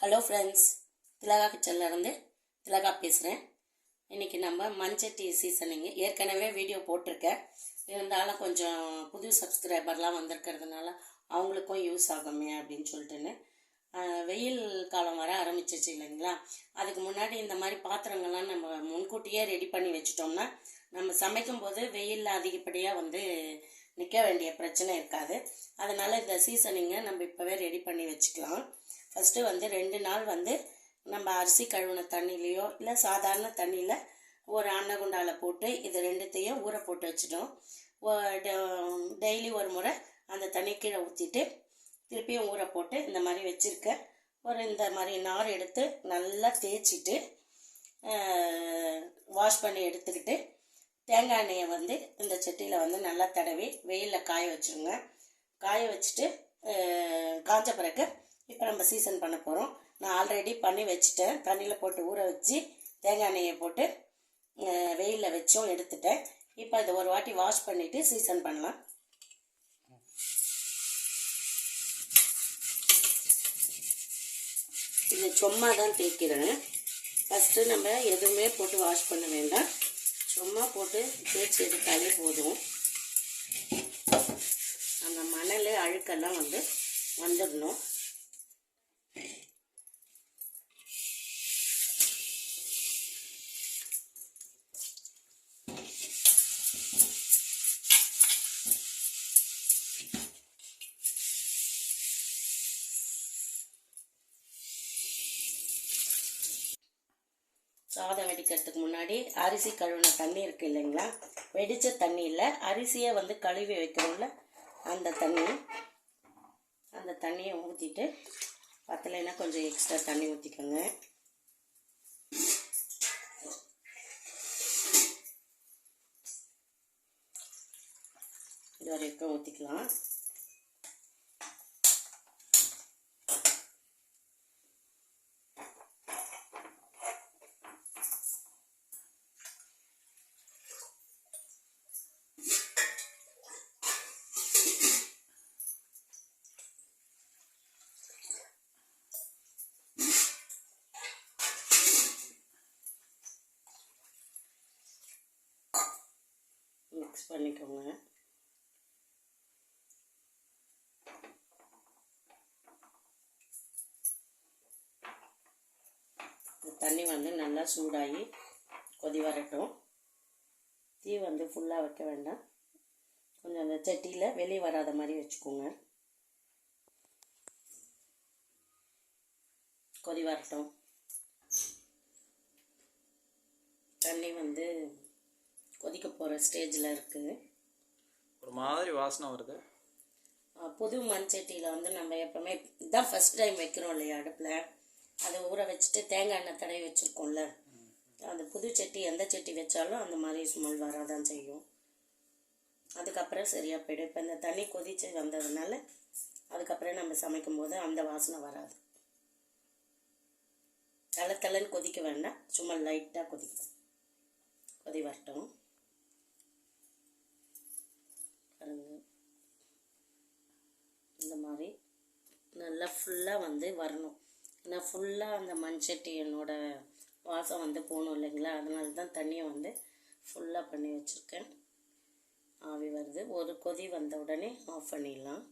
Hello friends, திலகா கிச்சன்லேருந்து திலகா பேசுகிறேன். இன்றைக்கி நம்ம மண்சட்டி சீசனிங்கு ஏற்கனவே வீடியோ போட்டிருக்கேன். இருந்தாலும் கொஞ்சம் புது சப்ஸ்கிரைபர்லாம் வந்திருக்கிறதுனால அவங்களுக்கும் யூஸ் ஆகுமே அப்படின்னு சொல்லிட்டுன்னு வெயில் காலம் வர ஆரம்பிச்சிச்சு இல்லைங்களா. அதுக்கு முன்னாடி இந்த மாதிரி பாத்திரங்கள்லாம் நம்ம முன்கூட்டியே ரெடி பண்ணி வச்சிட்டோம்னா நம்ம சமைக்கும் போது வெயிலில் அதிகப்படியாக நிற்க வேண்டிய பிரச்சனை இருக்காது. அதனால் இந்த சீசனிங்கை நம்ம இப்போவே ரெடி பண்ணி வச்சுக்கலாம். ஃபஸ்ட்டு 2 நாள் நம்ம அரிசி கழுவின தண்ணியிலையோ இல்லை சாதாரண தண்ணியில் ஒரு அன்னகுண்டாவில் போட்டு இது ரெண்டுத்தையும் ஊற போட்டு வச்சிட்டோம். டெய்லி ஒரு முறை அந்த தண்ணி கீழே ஊற்றிட்டு திருப்பியும் ஊற போட்டு இந்த மாதிரி வச்சுருக்க இந்த மாதிரி நார் எடுத்து நல்லா தேய்ச்சிட்டு வாஷ் பண்ணி எடுத்துக்கிட்டு தேங்காய் எண்ணெயை இந்த சட்டியில் நல்லா தடவி வெயிலில் காய வச்சுருங்க. காய வச்சுட்டு காஞ்ச பிறகு இப்போ நம்ம சீசன் பண்ண போகிறோம். நான் ஆல்ரெடி பண்ணி வச்சுட்டேன். தண்ணியில் போட்டு ஊற வச்சு தேங்காய் எண்ணெயை போட்டு வெயிலில் வச்சும் எடுத்துட்டேன். இப்போ இதை ஒரு வாட்டி வாஷ் பண்ணிவிட்டு சீசன் பண்ணலாம். இது சும்மா தான் தேய்க்கிறேன். ஃபஸ்ட்டு நம்ம எதுவுமே போட்டு வாஷ் பண்ண வேண்டாம். சும்மா போட்டு தேய்ச்சி எடுத்தாலே போதும். அந்த மணல் அழுக்கெல்லாம் வந்துடணும். சாதம் வெடிக்கிறதுக்கு முன்னாடி அரிசி கழுவின தண்ணி இருக்குது இல்லைங்களா, வெடித்த தண்ணியில் அரிசியை கழுவி வைக்கிறோம்ல அந்த தண்ணியை ஊற்றிட்டு பத்தலைன்னா கொஞ்சம் எக்ஸ்ட்ரா தண்ணி ஊற்றிக்கோங்க. இது வரைக்கும் ஊற்றிக்கலாம். மிக்ஸ் பண்ணிக்கோங்க. தண்ணி நல்லா சூடாகி கொதி வரட்டும். தீ ஃபுல்லாக வைக்க வேண்டாம். கொஞ்சம் அந்த சட்டியில் வெளியே வராத மாதிரி வச்சுக்கோங்க. கொதி வரட்டும். தண்ணி கொதிக்க போகிற ஸ்டேஜில் இருக்குது. ஒரு மாதிரி வாசனை வருது. புது மண் சட்டியில் நம்ம எப்போவுமே இதுதான் ஃபஸ்ட் டைம் வைக்கிறோம் இல்லையா அடுப்பில். அதை ஊற வச்சுட்டு தேங்காய் எண்ணெய் தடவி வச்சுருக்கோம்ல, அந்த புது சட்டி எந்த சட்டி வச்சாலும் அந்த மாதிரி ஸ்மெல் வராதான் செய்யும். அதுக்கப்புறம் சரியாக போய்டும். இப்போ இந்த தண்ணி கொதித்து வந்ததுனால அதுக்கப்புறம் நம்ம சமைக்கும் போது அந்த வாசனை வராது. தளன்னு கொதிக்க வேண்டாம், சும்மா லைட்டாக கொதி வரட்டும். இந்த மாதிரி நல்லா ஃபுல்லாக வரணும். ஏன்னா ஃபுல்லாக அந்த மண்சட்டியனோட வாசம் போகணும் இல்லைங்களா. அதனால தான் தண்ணியை ஃபுல்லாக பண்ணி வச்சுருக்கேன். ஆவி வருது. ஒரு கொதி வந்த உடனே ஆஃப் பண்ணிடலாம்.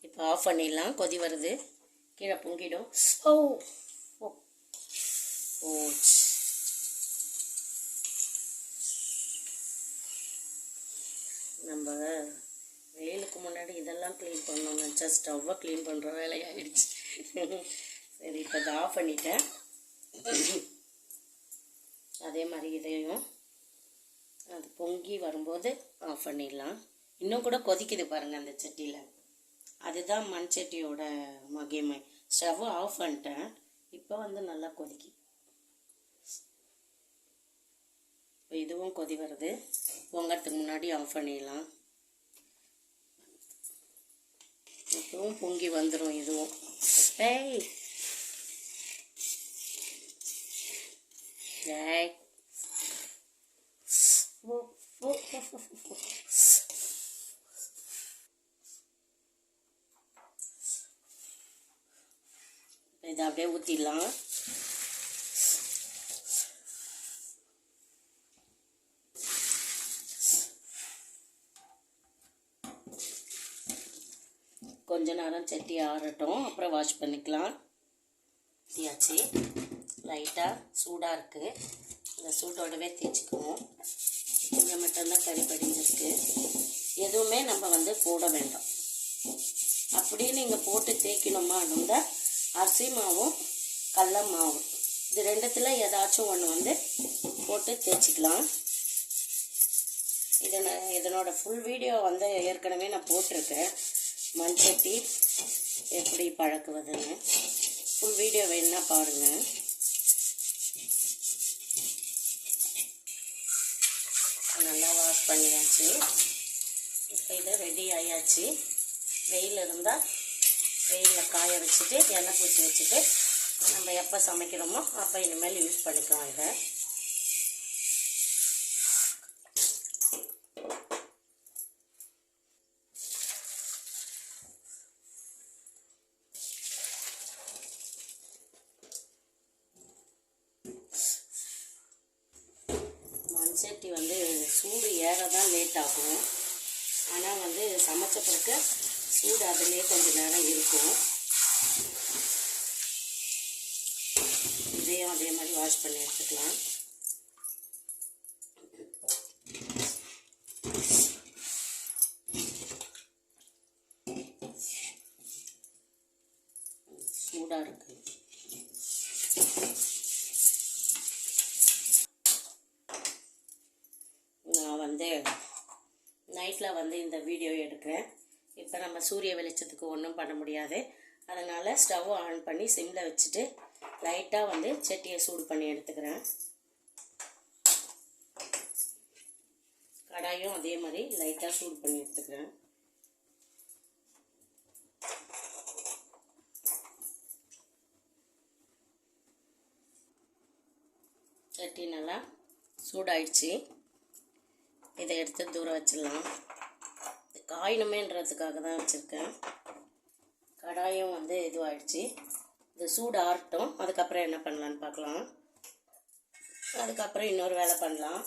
இப்போ ஆஃப் பண்ணிடலாம். கொதி வருது, கீழே பொங்கிடும். ஓ ஓ நம்ம வெயிலுக்கு முன்னாடி இதெல்லாம் க்ளீன் பண்ணோம்னு நினச்சா ஸ்டவ்வை க்ளீன் பண்ணுற வேலையாகிடுச்சு. சரி, இப்போ இதை ஆஃப் பண்ணிட்டேன். அதே மாதிரி இதையும் அது பொங்கி வரும்போது ஆஃப் பண்ணிடலாம். இன்னும் கூட கொதிக்குது பாருங்கள் அந்த சட்டியில். அதுதான் மண் சட்டியோட மகிமை. ஸ்டவ்வை ஆஃப் பண்ணிட்டேன். இப்போ நல்லா கொதிக்கி. இப்போ இதுவும் கொதி வருது. பொங்கறதுக்கு முன்னாடி ஆஃப் பண்ணிடலாம். இப்பவும் பொங்கி வந்துடும் இதுவும். ஏய் ஏய் இதை அப்படியே ஊற்றிடலாம். கொஞ்ச நேரம் சட்டி ஆறட்டும், அப்புறம் வாஷ் பண்ணிக்கலாம். ஊற்றியாச்சு. லைட்டாக சூடாக இருக்குது, இந்த சூட்டோடவே தேய்ச்சிக்குவோம். கொஞ்சம் மட்டும்தான் கறி படிஞ்சிருக்கு. எதுவுமே நம்ம வந்து போட வேண்டாம். அப்படியே நீங்கள் போட்டு தேய்க்கணுமா இருந்தால் அரிசி மாவும் கடல மாவும் இது ரெண்டுத்தில் ஏதாச்சும் ஒன்று வந்து போட்டு தேய்ச்சிக்கலாம். இதனோட ஃபுல் வீடியோ வந்து ஏற்கனவே நான் போட்டிருக்கேன், மண்சட்டி எப்படி பழக்குவதுன்னு. ஃபுல் வீடியோ வேணுன்னா பாருங்கள். நல்லா வாஷ் பண்ணியாச்சு. இப்போ இது ரெடி ஆயாச்சு. வெயில் இருந்தால் வெயிலில் காய வச்சுட்டு எண்ணெய் பூசி வச்சுட்டு நம்ம எப்போ சமைக்கிறோமோ அப்போ இனிமேல் யூஸ் பண்ணிக்கலாம். இதை மண்சட்டி வந்து சூடு ஏற தான் லேட் ஆகும். ஆனால் வந்து சமைச்ச பிறகு சூடு அதிலே கொஞ்சம் நேரம் இருக்கும். இதையும் அதே மாதிரி வாஷ் பண்ணி எடுத்துக்கலாம். சூடாக இருக்கு. நான் வந்து நைட்டில் வந்து இந்த வீடியோ எடுக்கிறேன். இப்போ நம்ம சூரிய வெளிச்சத்துக்கு ஒன்றும் பண்ண முடியாது. அதனால் ஸ்டவ் ஆன் பண்ணி சிம்மில் வச்சுட்டு லைட்டாக வந்து சட்டியை சூடு பண்ணி எடுத்துக்கிறேன். கடாயும் அதே மாதிரி லைட்டாக சூடு பண்ணி எடுத்துக்கிறேன். சட்டி நல்லா சூடாயிடுச்சு. இதை எடுத்து தூரம் வச்சிடலாம். காயணுமேன்றதுக்காக தான் வச்சுருக்கேன். கடாயும் வந்து இதுவாகிடுச்சு. இது சூடு ஆறட்டும், அதுக்கப்புறம் என்ன பண்ணலான்னு பார்க்கலாம். அதுக்கப்புறம் இன்னொரு வேலை பண்ணலாம்.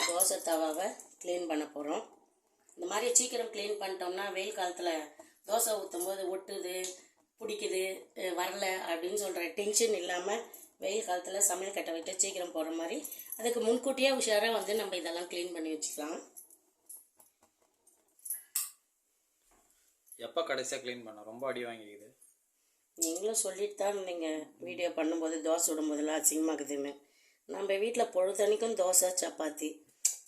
தோசை தவாவை க்ளீன் பண்ண போகிறோம். இந்த மாதிரி சீக்கிரம் க்ளீன் பண்ணிட்டோம்னா வெயில் காலத்தில் தோசை ஊற்றும் போது ஒட்டுது, பிடிக்குது, வரல அப்படின்னு சொல்கிற டென்ஷன் இல்லாமல் வெயில் காலத்தில் சமையல் கட்டை விட்டு சீக்கிரம் போகிற மாதிரி அதுக்கு முன்கூட்டியே உஷாராக வந்து நம்ம இதெல்லாம் க்ளீன் பண்ணி வச்சுக்கலாம். எப்போ கடைசியாக க்ளீன் பண்ண ரொம்ப அடி வாங்கிக்குது? நீங்களும் சொல்லிட்டு தான் இருந்தீங்க வீடியோ பண்ணும்போது, தோசை விடும்போதெல்லாம் அசிங்கமாக்குதுன்னு. நம்ம வீட்டில் பொழுதன்னைக்கும் தோசை சப்பாத்தி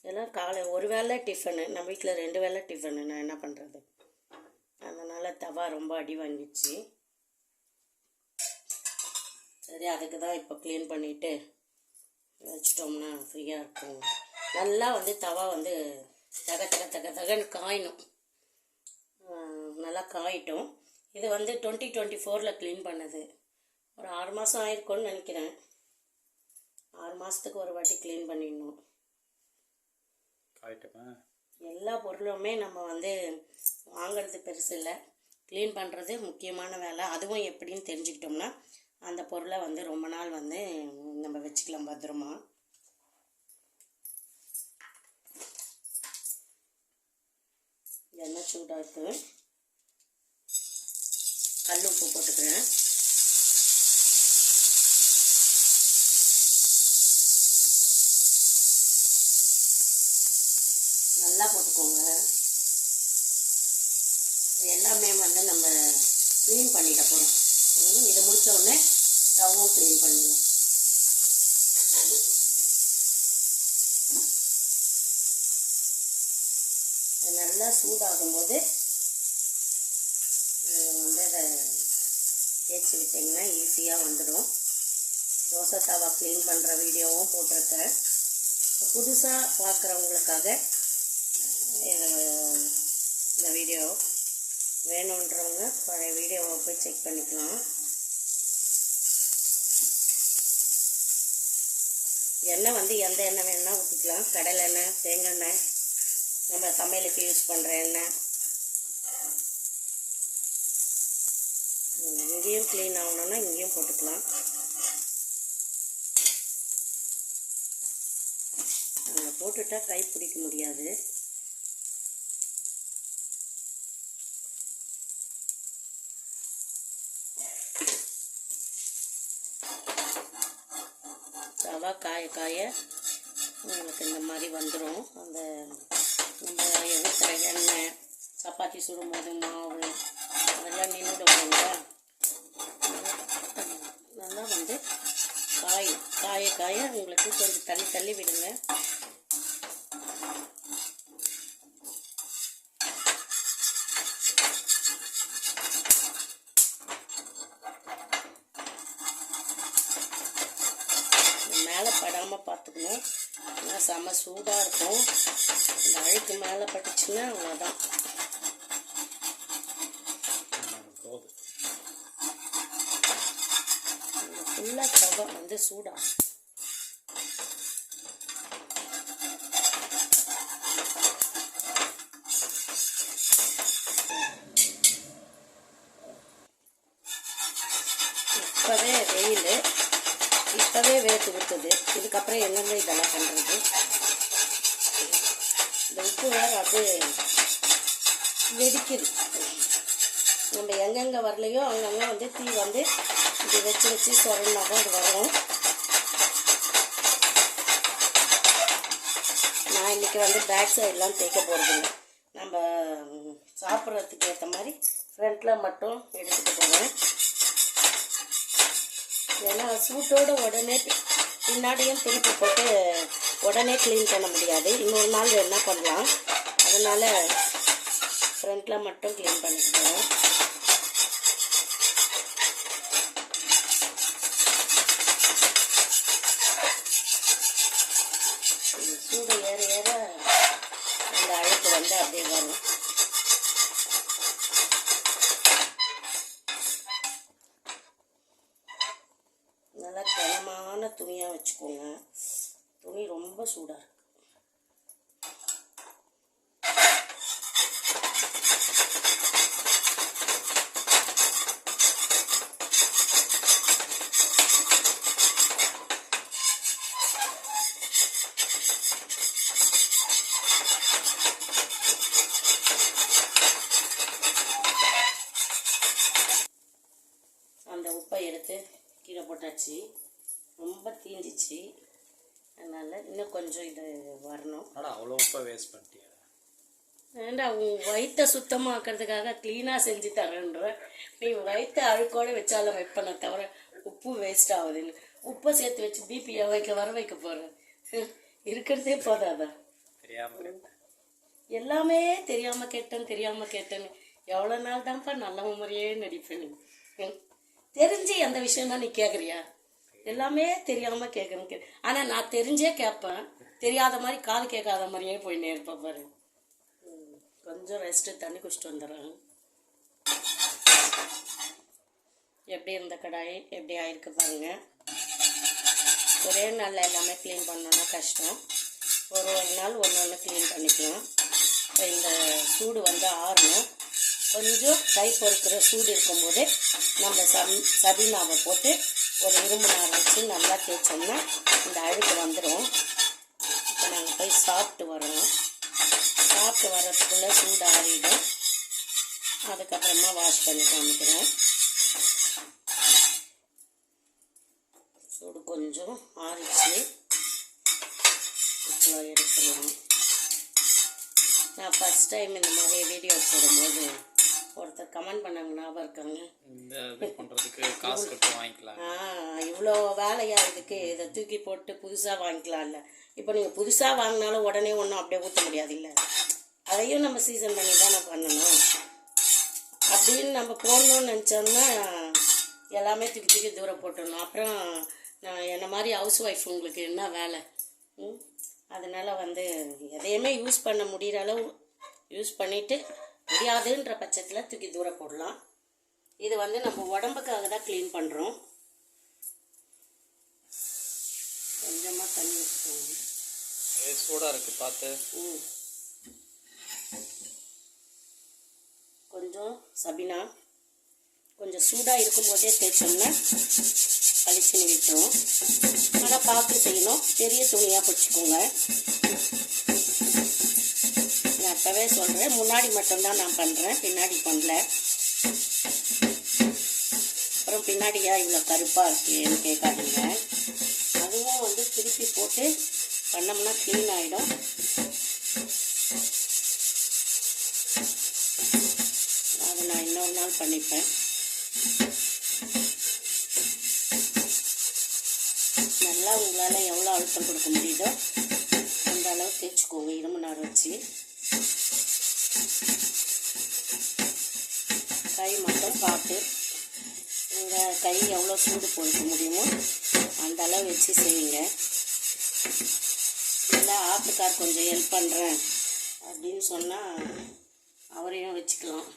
எல்லாம் காலை ஒரு வேளை டிஃபனு, நம்ம வீட்டில் 2 வேளை டிஃபனு. நான் என்ன பண்ணுறது? அதனால் தவா ரொம்ப அடி வாங்கிடுச்சு. சரி, அதுக்கு தான் இப்போ க்ளீன் பண்ணிவிட்டு வச்சிட்டோம்னா ஃப்ரீயாக இருக்கும். நல்லா வந்து தவா வந்து தகன்னு காயணும். நல்லா காயிட்டோம். இது வந்து 2024 க்ளீன் பண்ணது. ஒரு 6 மாதம் ஆயிருக்கும்னு நினைக்கிறேன். 6 மாதத்துக்கு ஒரு வாட்டி க்ளீன் பண்ணிடணும். காயிட்டோமா? எல்லா பொருளுமே நம்ம வந்து வாங்கிறது பெருசு இல்லை, க்ளீன் பண்ணுறது முக்கியமான வேலை. அதுவும் எப்படின்னு தெரிஞ்சுக்கிட்டோம்னா அந்த பொருளை வந்து ரொம்ப நாள் வந்து நம்ம வச்சுக்கலாம் பத்திரமா. எண்ணெய் சூடாக இருக்குது. கல் உப்பு போட்டுக்கிறேன். நல்லா போட்டுக்கோங்க. எல்லாமே வந்து நம்ம க்ளீன் பண்ணிட போகிறோம். இதை முடித்த உடனே ஸ்டவ்வும் க்ளீன் பண்ணிடலாம். நல்லா சூடாகும்போது வந்து அதை தேய்ச்சி விட்டிங்கன்னா ஈஸியாக வந்துடும். தோசை தவா க்ளீன் பண்ணுற வீடியோவும் போட்டிருக்கேன். புதுசாக பார்க்குறவங்களுக்காக இந்த வீடியோ வேணுன்றவங்க பழைய வீடியோவை போய் செக் பண்ணிக்கலாம். எண்ணெய் வந்து எந்த எண்ணெய் வேணுன்னா ஊற்றிக்கலாம். கடலை எண்ணெய், தேங்காய் எண்ணெய், நம்ம சமையலுக்கு யூஸ் பண்ணுற எண்ணெய். இங்கேயும் க்ளீன் ஆகணும்னா இங்கேயும் போட்டுக்கலாம். அங்கே போட்டுட்டா கை பிடிக்க முடியாது. தவா காய காய உங்களுக்கு இந்த மாதிரி வந்துடும். அந்த நம்ம ஊற்றுற எண்ணெய், சப்பாத்தி சுடும்போது மாவு அதெல்லாம் நின்றுடும் இல்லைங்களா. நல்லா வந்து காய காய உங்களுக்கு கொஞ்சம் தள்ளி தள்ளி விடுங்க. மேலே படாமல் பார்த்துக்கணும். ஏன்னா செம்ம சூடாக இருக்கும். இந்த அழுக்கு மேலே பட்டுச்சுன்னா அவ்வளோதான். ஃபுல்லாக தவா வந்து சூடாக இப்போவே வெயில், இப்போவே வேர்த்து ஊற்றுது. இதுக்கப்புறம் எங்கெங்க இதெல்லாம் பண்ணுறது? இந்த உப்பு வேறு அது வெடிக்குது. நம்ம எங்கெங்கே வரலையோ அங்கங்கே வந்து தீ வந்து இப்படி வச்சு வச்சு சொரன்னா தான் அது வரும். நான் இன்றைக்கி வந்து பேக் சைடெலாம் தேய்க்க போகிறதில்ல. நம்ம சாப்பிட்றதுக்கு ஏற்ற மாதிரி ஃப்ரண்ட்டில் மட்டும் எடுத்துகிட்டு போவேன். ஏன்னா சூட்டோடு உடனே பின்னாடியும் திருப்பி போட்டு உடனே க்ளீன் பண்ண முடியாது. இன்னொரு நாள் என்ன பண்ணலாம். அதனால் ஃப்ரண்ட்டில் மட்டும் க்ளீன் பண்ணிக்கிட்டோம். சூடு ஏற ஏற அந்த அழுக்கு வந்து அப்படியே வரும். நல்லா கனமான துணியாக வச்சுக்கோங்க. துணி ரொம்ப சூடாக இருக்கு. அந்த உப்பை எடுத்து கீழே போட்டாச்சு. ரொம்ப தீஞ்சிச்சு. அதனால் இன்னும் கொஞ்சம் இது வரணும். ஆனால் அவ்வளோ உப்பை வேஸ்ட் பண்ணிட்டியா? ஏண்டா உன் வயிற்றை சுத்தமாக்கிறதுக்காக க்ளீனாக செஞ்சு தரேன்ற நீ வயிற்று அழுக்கோடு வச்சாலும் வைப்பனை தவிர உப்பு வேஸ்ட் ஆகுதுன்னு உப்பை சேர்த்து வச்சு பிபியை வர வைக்க போகிறேன். இருக்கிறதே போதாதான். எல்லாமே தெரியாமல் கேட்டேன்னு எவ்வளோ நாள் தான்ப்பா நல்ல முறையே நடிப்பேன். தெரிஞ்சு எந்த விஷயமா நீ கேட்குறியா? எல்லாமே தெரியாமல் கேட்கணும். ஆனால் நான் தெரிஞ்சே கேட்பேன். தெரியாத மாதிரி காது கேட்காத மாதிரியே போயின்னே இருப்பேன் பாரு. கொஞ்சம் ரெஸ்ட்டு, தண்ணி குடிச்சிட்டு வந்துடுறேன். எப்படி இருந்த கடாய் எப்படி ஆயிருக்கு பாருங்க. ஒரே நாளில் எல்லாமே க்ளீன் பண்ணோன்னா கஷ்டம். ஒரு நாள் ஒன்று க்ளீன் பண்ணிக்கலாம். இப்போ இந்த சூடு வந்து ஆறணும். கொஞ்சம் கை பொறுக்கிற சூடு இருக்கும்போது நம்ம சபீனாவை போட்டு ஒரு இரும்பு நார் வச்சு நல்லா தேய்ச்சோம்னா இந்த அழுக்கு வந்துடும். இப்போ நாங்கள் போய் சாப்பிட்டு வரோம். சாப்பிட்டு வர்றதுக்குள்ளே சூடு ஆறிடும். அதுக்கப்புறமா வாஷ் பண்ணி காமிக்கிறேன். சூடு கொஞ்சம் ஆறிச்சு. இப்போ எடுத்துக்கலாம். நான் ஃபஸ்ட் டைம் இந்த மாதிரி வீடியோ போடும்போது ஒருத்தர் கமெண்ட் பண்ணாங்க, ஞாபகம் இருக்காங்க. இந்த இது பண்ணுறதுக்கு காசு கொடுத்து வாங்கிக்கலாம். இவ்வளோ வேலையா இதுக்கு, இதை தூக்கி போட்டு புதுசாக வாங்கிக்கலாம்ல. இப்போ நீங்கள் புதுசாக வாங்கினாலும் உடனே ஒன்றும் அப்படியே ஊற்ற முடியாது இல்லை. அதையும் நம்ம சீசன் பண்ணி தானே பண்ணணும். அப்படின்னு நம்ம போடணும்னு நினச்சோம்னா எல்லாமே தூக்கி தூரம் போட்டுடணும். அப்புறம் நான் என்ன மாதிரி ஹவுஸ் ஒய்ஃப் உங்களுக்கு என்ன வேலை? அதனால் வந்து எதையுமே யூஸ் பண்ண முடிகிற அளவு யூஸ் பண்ணிவிட்டு முடியாதுன்ற பட்சத்தில் தூக்கி தூரம் போடலாம். இது வந்து நம்ம உடம்புக்காக தான் க்ளீன் பண்ணுறோம். கொஞ்சமாக தண்ணி வச்சுக்கோங்க. சூடாக இருக்குது பார்த்து. கொஞ்சம் சபினா. கொஞ்சம் சூடாக இருக்கும்போதே தேய்ச்சோம்னா பளிச்சுன்னு விட்டுரும். ஆனால் பார்த்து செய்யணும். பெரிய துணியாக பிடிச்சிக்கோங்க. நான் அப்போவே சொல்கிறேன், முன்னாடி மட்டும்தான் நான் பண்ணுறேன், பின்னாடி பண்ணல. அப்புறம் பின்னாடியா இவ்வளோ கருப்பாக இருக்குன்னு கேட்காதீங்க. அதுவும் வந்து திருப்பி போட்டு பண்ணோம்னா க்ளீன் ஆகிடும். அது நான் இன்னொரு நாள் பண்ணிப்பேன். நல்லா உங்களால் எவ்வளோ அழுத்தம் கொடுக்க முடியுதோ அந்த அளவு தேய்ச்சிக்கோங்க இரும்பு நார் வச்சு. கை மட்டும் பார்த்து உங்கள் கை எவ்வளோ சூடு பொறுக்க முடியுமோ அந்த அளவு வச்சு செய்வீங்க. இல்லை ஆத்துக்கார் கொஞ்சம் ஹெல்ப் பண்ணுறேன் அப்படின்னு சொன்னால் அவரையும் வச்சுக்கலாம்.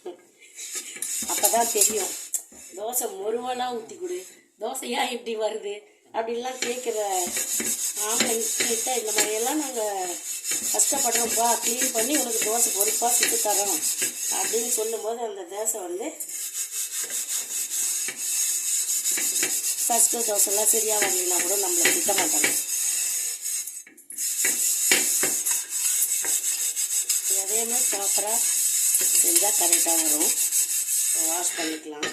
அப்போ தான் தெரியும். தோசை முருவலாக ஊற்றி கொடு, தோசையா இப்படி வருது அப்படின்லாம் கேட்குற ஆம்பளைங்கிட்ட இந்த மாதிரியெல்லாம் நாங்கள் கஷ்டப்படுறோம்ப்பா, க்ளீன் பண்ணி உனக்கு தோசை பொறுப்பாக சுட்டு தரோம் அப்படின்னு சொல்லும்போது அந்த தோசை வந்து ஃபஸ்ட்டு தோசைலாம் சரியாக வரலைன்னா கூட நம்மளை திட்ட மாட்டாங்க. எதையுமே ப்ராப்பராக செஞ்சால் கரெக்டாக வரும். வாஷ் பண்ணிக்கலாம்.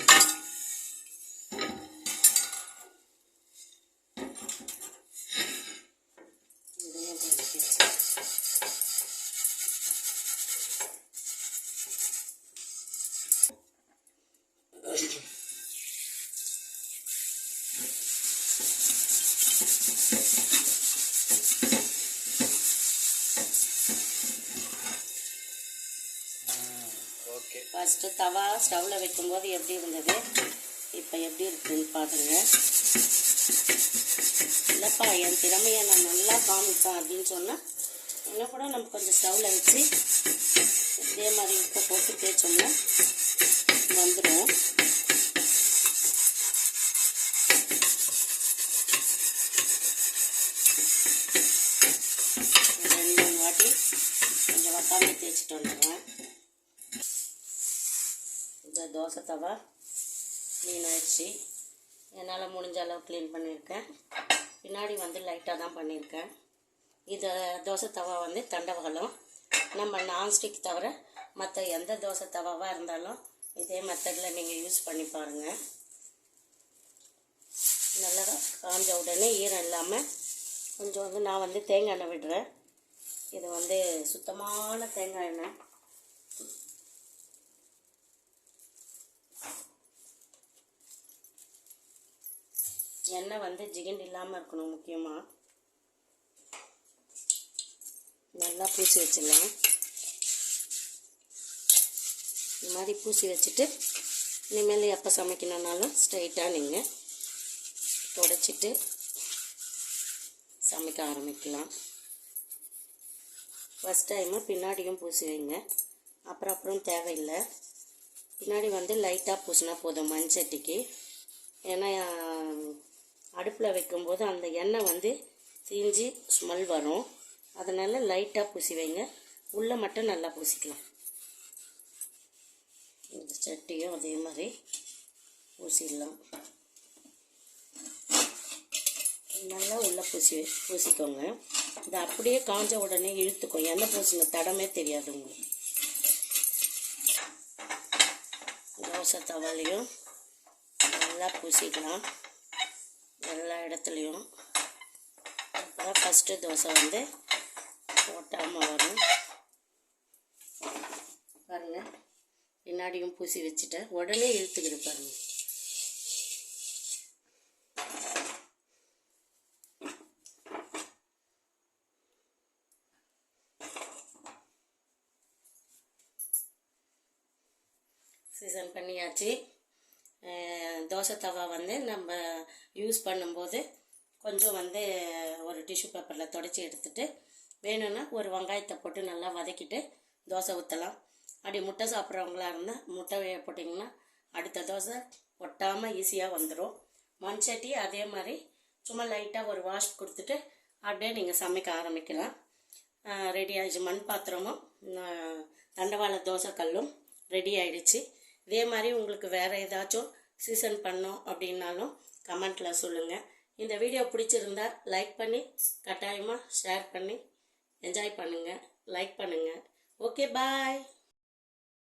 ஃபஸ்ட்டு தவா ஸ்டவ்வில் வைக்கும்போது எப்படி இருந்தது, இப்போ எப்படி இருக்குதுன்னு பாருங்க. இல்லைப்பா என் திறமையை நான் நல்லா காமிப்பேன் அப்படின்னு சொன்னால் இன்னும் கூட நம்ம கொஞ்சம் ஸ்டவ்வில் வச்சு இதே மாதிரி உப்பை போட்டு தேய்ச்சோம்னா வந்துடும். ரெண்டு மூணு வாட்டி கொஞ்சம் வக்காம தேய்ச்சிட்டு வந்துடுவேன். இந்த தோசை தவா க்ளீன் ஆகிடுச்சு. என்னால் முடிஞ்ச அளவு க்ளீன் பண்ணியிருக்கேன். பின்னாடி வந்து லைட்டாக தான் பண்ணியிருக்கேன். இது தோசை தவா வந்து தண்டவாளம். நம்ம நான்ஸ்டிக் தவிர மற்ற எந்த தோசை தவாவாக இருந்தாலும் இதே மெத்தடில் நீங்கள் யூஸ் பண்ணி பாருங்கள். நல்லா காஞ்ச உடனே ஈரம் இல்லாமல் கொஞ்சம் வந்து நான் வந்து தேங்காய் எண்ணெய் விடுறேன். இது வந்து சுத்தமான தேங்காய் எண்ணெய். எண்ணெய் வந்து ஜிகிண்ட் இல்லாமல் இருக்கணும். முக்கியமாக நல்லா பூசி வச்சிடலாம். இந்த மாதிரி பூசி வச்சுட்டு இனிமேல் எப்போ சமைக்கணுன்னாலும் ஸ்ட்ரைட்டாக நீங்கள் துடைச்சிட்டு சமைக்க ஆரம்பிக்கலாம். ஃபஸ்ட் டைமு பின்னாடியும் பூசி வைங்க. அப்புறம் தேவையில்லை. பின்னாடி வந்து லைட்டாக பூசினா போதும் மண்சட்டிக்கு. ஏன்னா அடுப்பில் வைக்கும்போது அந்த எண்ணெய் வந்து தீஞ்சு ஸ்மெல் வரும். அதனால் லைட்டாக பூசி வைங்க. உள்ளே மட்டும் நல்லா பூசிக்கலாம். இந்த சட்டியும் அதே மாதிரி பூசிடலாம். நல்லா உள்ளே பூசிக்கோங்க. இது அப்படியே காஞ்ச உடனே இழுத்துக்கும். எண்ணெய் பூசின தடமே தெரியாது உங்களுக்கு. தோசை தவாலையும் நல்லா பூசிக்கலாம் எல்லா இடத்துலையும். அப்புறம் ஃபஸ்ட்டு தோசை வந்து ஒட்டாமல் வரும். பாருங்கள், பின்னாடியும் பூசி வச்சுட்டேன். உடனே இழுத்துக்கிது பாருங்கள். சீசன் பண்ணியாச்சு. தோசை தவா வந்து நம்ம யூஸ் பண்ணும்போது கொஞ்சம் வந்து ஒரு டிஷ்யூ பேப்பரில் துடைச்சி எடுத்துகிட்டு வேணும்னா ஒரு வெங்காயத்தை போட்டு நல்லா வதக்கிட்டு தோசை ஊற்றலாம். அப்படி முட்டை சாப்பிட்றவங்களா இருந்தால் முட்டை போட்டிங்கன்னா அடுத்த தோசை ஒட்டாமல் ஈஸியாக வந்துடும். மண் சட்டி அதே மாதிரி சும்மா லைட்டாக ஒரு வாஷ் கொடுத்துட்டு அப்படியே நீங்கள் சமைக்க ஆரம்பிக்கலாம். ரெடி ஆகிடுச்சு. மண் பாத்திரமும் தண்டவாள தோசை கல்லும் ரெடி ஆயிடுச்சு. இதே மாதிரி உங்களுக்கு வேறு ஏதாச்சும் சீசன் பண்ணோம் அப்படின்னாலும் கமெண்ட்டில் சொல்லுங்கள். இந்த வீடியோ பிடிச்சிருந்தா லைக் பண்ணி கட்டாயமாக ஷேர் பண்ணி என்ஜாய் பண்ணுங்கள், லைக் பண்ணுங்கள். ஓகே, பாய்.